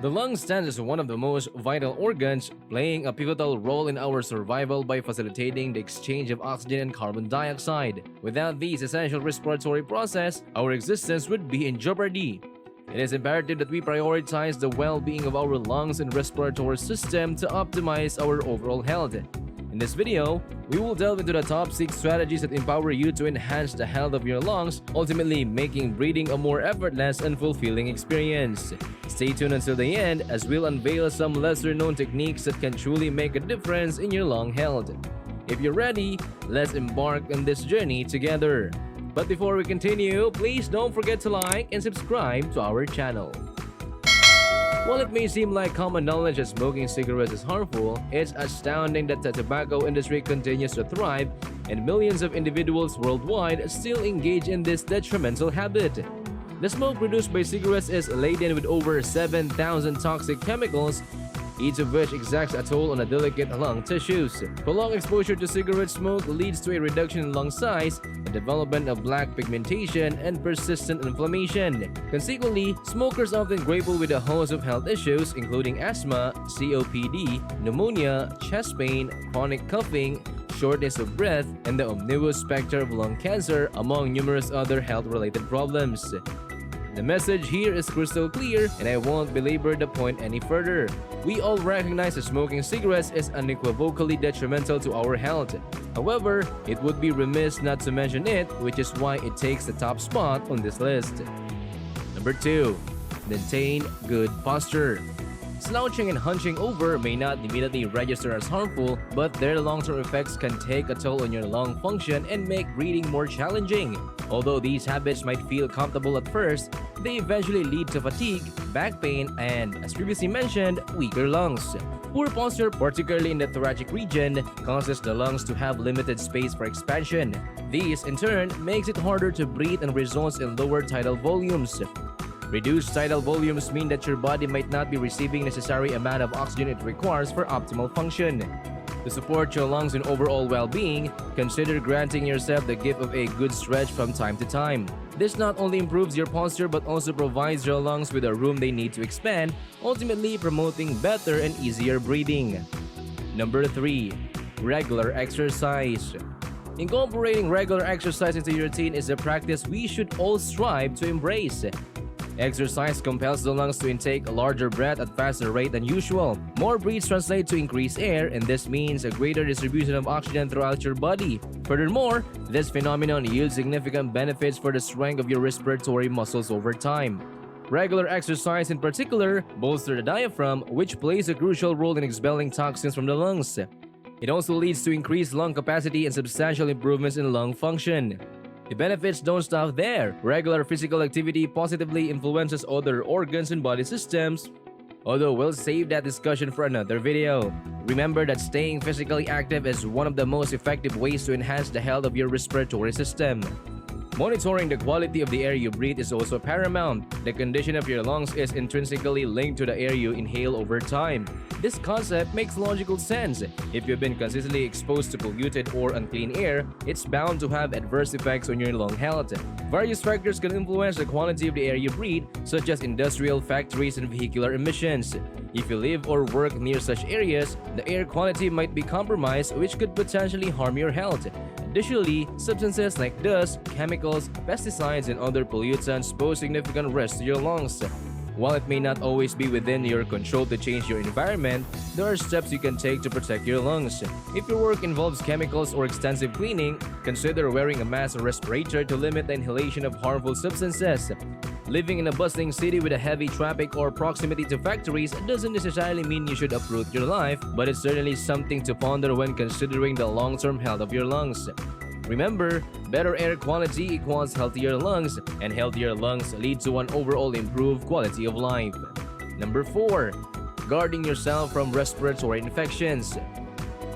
The lung stands as one of the most vital organs, playing a pivotal role in our survival by facilitating the exchange of oxygen and carbon dioxide. Without these essential respiratory process, our existence would be in jeopardy. It is imperative that we prioritize the well-being of our lungs and respiratory system to optimize our overall health. In this video, we will delve into the top 6 strategies that empower you to enhance the health of your lungs, ultimately making breathing a more effortless and fulfilling experience. Stay tuned until the end as we'll unveil some lesser-known techniques that can truly make a difference in your lung health. If you're ready, let's embark on this journey together. But before we continue, please don't forget to like and subscribe to our channel. While it may seem like common knowledge that smoking cigarettes is harmful, it's astounding that the tobacco industry continues to thrive and millions of individuals worldwide still engage in this detrimental habit. The smoke produced by cigarettes is laden with over 7,000 toxic chemicals, each of which exacts a toll on the delicate lung tissues. Prolonged exposure to cigarette smoke leads to a reduction in lung size, the development of black pigmentation, and persistent inflammation. Consequently, smokers often grapple with a host of health issues including asthma, COPD, pneumonia, chest pain, chronic coughing, shortness of breath, and the omnibus specter of lung cancer, among numerous other health-related problems. The message here is crystal clear, and I won't belabor the point any further. We all recognize that smoking cigarettes is unequivocally detrimental to our health. However, it would be remiss not to mention it, which is why it takes the top spot on this list. Number 2. Maintain good posture. Slouching and hunching over may not immediately register as harmful, but their long-term effects can take a toll on your lung function and make breathing more challenging. Although these habits might feel comfortable at first, they eventually lead to fatigue, back pain, and, as previously mentioned, weaker lungs. Poor posture, particularly in the thoracic region, causes the lungs to have limited space for expansion. This, in turn, makes it harder to breathe and results in lower tidal volumes. Reduced tidal volumes mean that your body might not be receiving necessary amount of oxygen it requires for optimal function. To support your lungs and overall well-being, consider granting yourself the gift of a good stretch from time to time. This not only improves your posture but also provides your lungs with the room they need to expand, ultimately promoting better and easier breathing. Number 3. Regular exercise. Incorporating regular exercise into your routine is a practice we should all strive to embrace. Exercise compels the lungs to intake a larger breath at faster rate than usual. More breaths translate to increased air, and this means a greater distribution of oxygen throughout your body. Furthermore, this phenomenon yields significant benefits for the strength of your respiratory muscles over time. Regular exercise in particular bolsters the diaphragm, which plays a crucial role in expelling toxins from the lungs. It also leads to increased lung capacity and substantial improvements in lung function. The benefits don't stop there. Regular physical activity positively influences other organs and body systems, although we'll save that discussion for another video. Remember that staying physically active is one of the most effective ways to enhance the health of your respiratory system. Monitoring the quality of the air you breathe is also paramount. The condition of your lungs is intrinsically linked to the air you inhale over time. This concept makes logical sense. If you've been consistently exposed to polluted or unclean air, it's bound to have adverse effects on your lung health. Various factors can influence the quality of the air you breathe, such as industrial, factories, and vehicular emissions. If you live or work near such areas, the air quality might be compromised, which could potentially harm your health. Additionally, substances like dust, chemicals, pesticides, and other pollutants pose significant risks to your lungs. While it may not always be within your control to change your environment, there are steps you can take to protect your lungs. If your work involves chemicals or extensive cleaning, consider wearing a mask or respirator to limit the inhalation of harmful substances. Living in a bustling city with a heavy traffic or proximity to factories doesn't necessarily mean you should uproot your life, but it's certainly something to ponder when considering the long-term health of your lungs. Remember, better air quality equals healthier lungs, and healthier lungs lead to an overall improved quality of life. Number 4. Guarding yourself from respiratory infections.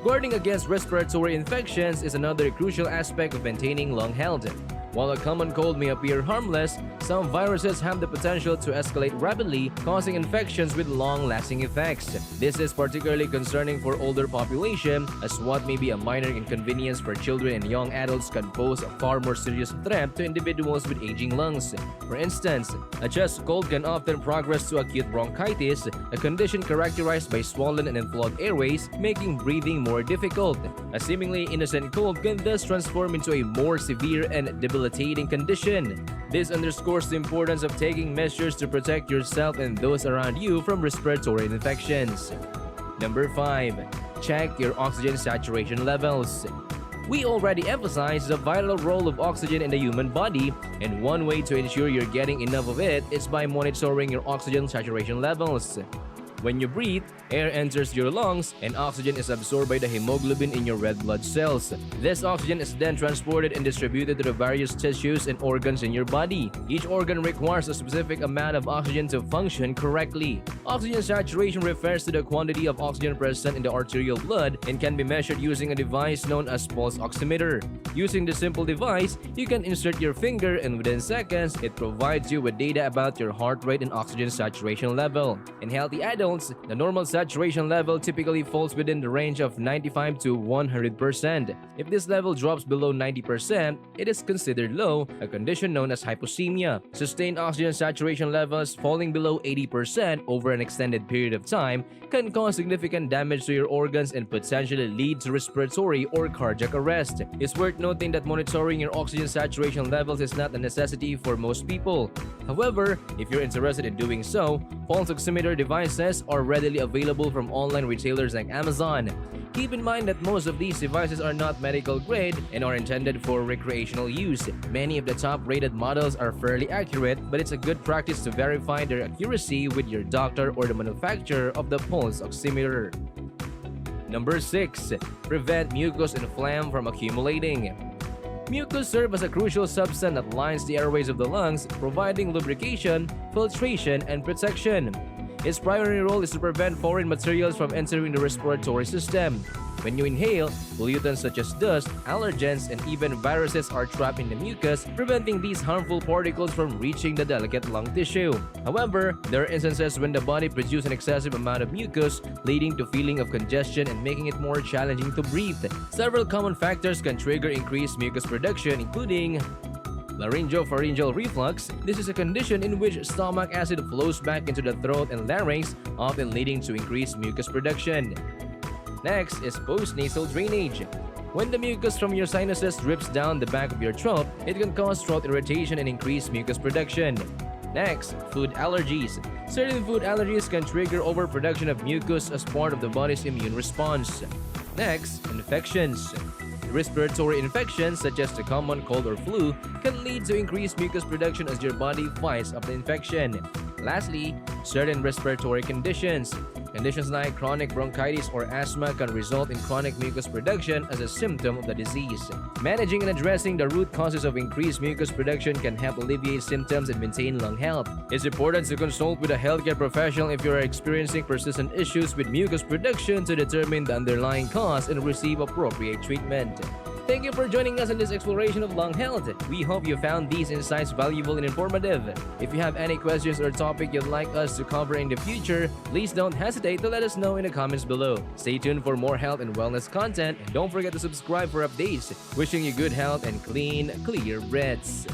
Guarding against respiratory infections is another crucial aspect of maintaining lung health. While a common cold may appear harmless, some viruses have the potential to escalate rapidly, causing infections with long-lasting effects. This is particularly concerning for older population, as what may be a minor inconvenience for children and young adults can pose a far more serious threat to individuals with aging lungs. For instance, a chest cold can often progress to acute bronchitis, a condition characterized by swollen and unclogged airways, making breathing more difficult. A seemingly innocent cold can thus transform into a more severe and debilitating condition. This underscores the importance of taking measures to protect yourself and those around you from respiratory infections. Number 5. Check your oxygen saturation levels. We already emphasized the vital role of oxygen in the human body, and one way to ensure you're getting enough of it is by monitoring your oxygen saturation levels. When you breathe, air enters your lungs and oxygen is absorbed by the hemoglobin in your red blood cells. This oxygen is then transported and distributed to the various tissues and organs in your body. Each organ requires a specific amount of oxygen to function correctly. Oxygen saturation refers to the quantity of oxygen present in the arterial blood and can be measured using a device known as pulse oximeter. Using this simple device, you can insert your finger and within seconds, it provides you with data about your heart rate and oxygen saturation level. In healthy adults, the normal saturation level typically falls within the range of 95 to 100%. If this level drops below 90%, it is considered low, a condition known as hypoxemia. Sustained oxygen saturation levels falling below 80% over an extended period of time can cause significant damage to your organs and potentially lead to respiratory or cardiac arrest. It's worth noting that monitoring your oxygen saturation levels is not a necessity for most people. However, if you're interested in doing so, pulse oximeter devices are readily available from online retailers like Amazon. Keep in mind that most of these devices are not medical grade and are intended for recreational use. Many of the top-rated models are fairly accurate, but it's a good practice to verify their accuracy with your doctor or the manufacturer of the pulse oximeter. Number 6. Prevent mucus and phlegm from accumulating. Mucus serves as a crucial substance that lines the airways of the lungs, providing lubrication, filtration, and protection. Its primary role is to prevent foreign materials from entering the respiratory system. When you inhale, pollutants such as dust, allergens, and even viruses are trapped in the mucus, preventing these harmful particles from reaching the delicate lung tissue. However, there are instances when the body produces an excessive amount of mucus, leading to feeling of congestion and making it more challenging to breathe. Several common factors can trigger increased mucus production, including laryngopharyngeal reflux. This is a condition in which stomach acid flows back into the throat and larynx, often leading to increased mucus production. Next is postnasal drainage. When the mucus from your sinuses drips down the back of your throat, it can cause throat irritation and increase mucus production. Next, food allergies. Certain food allergies can trigger overproduction of mucus as part of the body's immune response. Next, infections. Respiratory infections such as the common cold or flu can lead to increased mucus production as your body fights off the infection. Lastly, certain respiratory conditions. Conditions like chronic bronchitis or asthma can result in chronic mucus production as a symptom of the disease. Managing and addressing the root causes of increased mucus production can help alleviate symptoms and maintain lung health. It's important to consult with a healthcare professional if you are experiencing persistent issues with mucus production to determine the underlying cause and receive appropriate treatment. Thank you for joining us in this exploration of lung health. We hope you found these insights valuable and informative. If you have any questions or topic you'd like us to cover in the future, please don't hesitate to let us know in the comments below. Stay tuned for more health and wellness content, and don't forget to subscribe for updates. Wishing you good health and clean, clear breaths.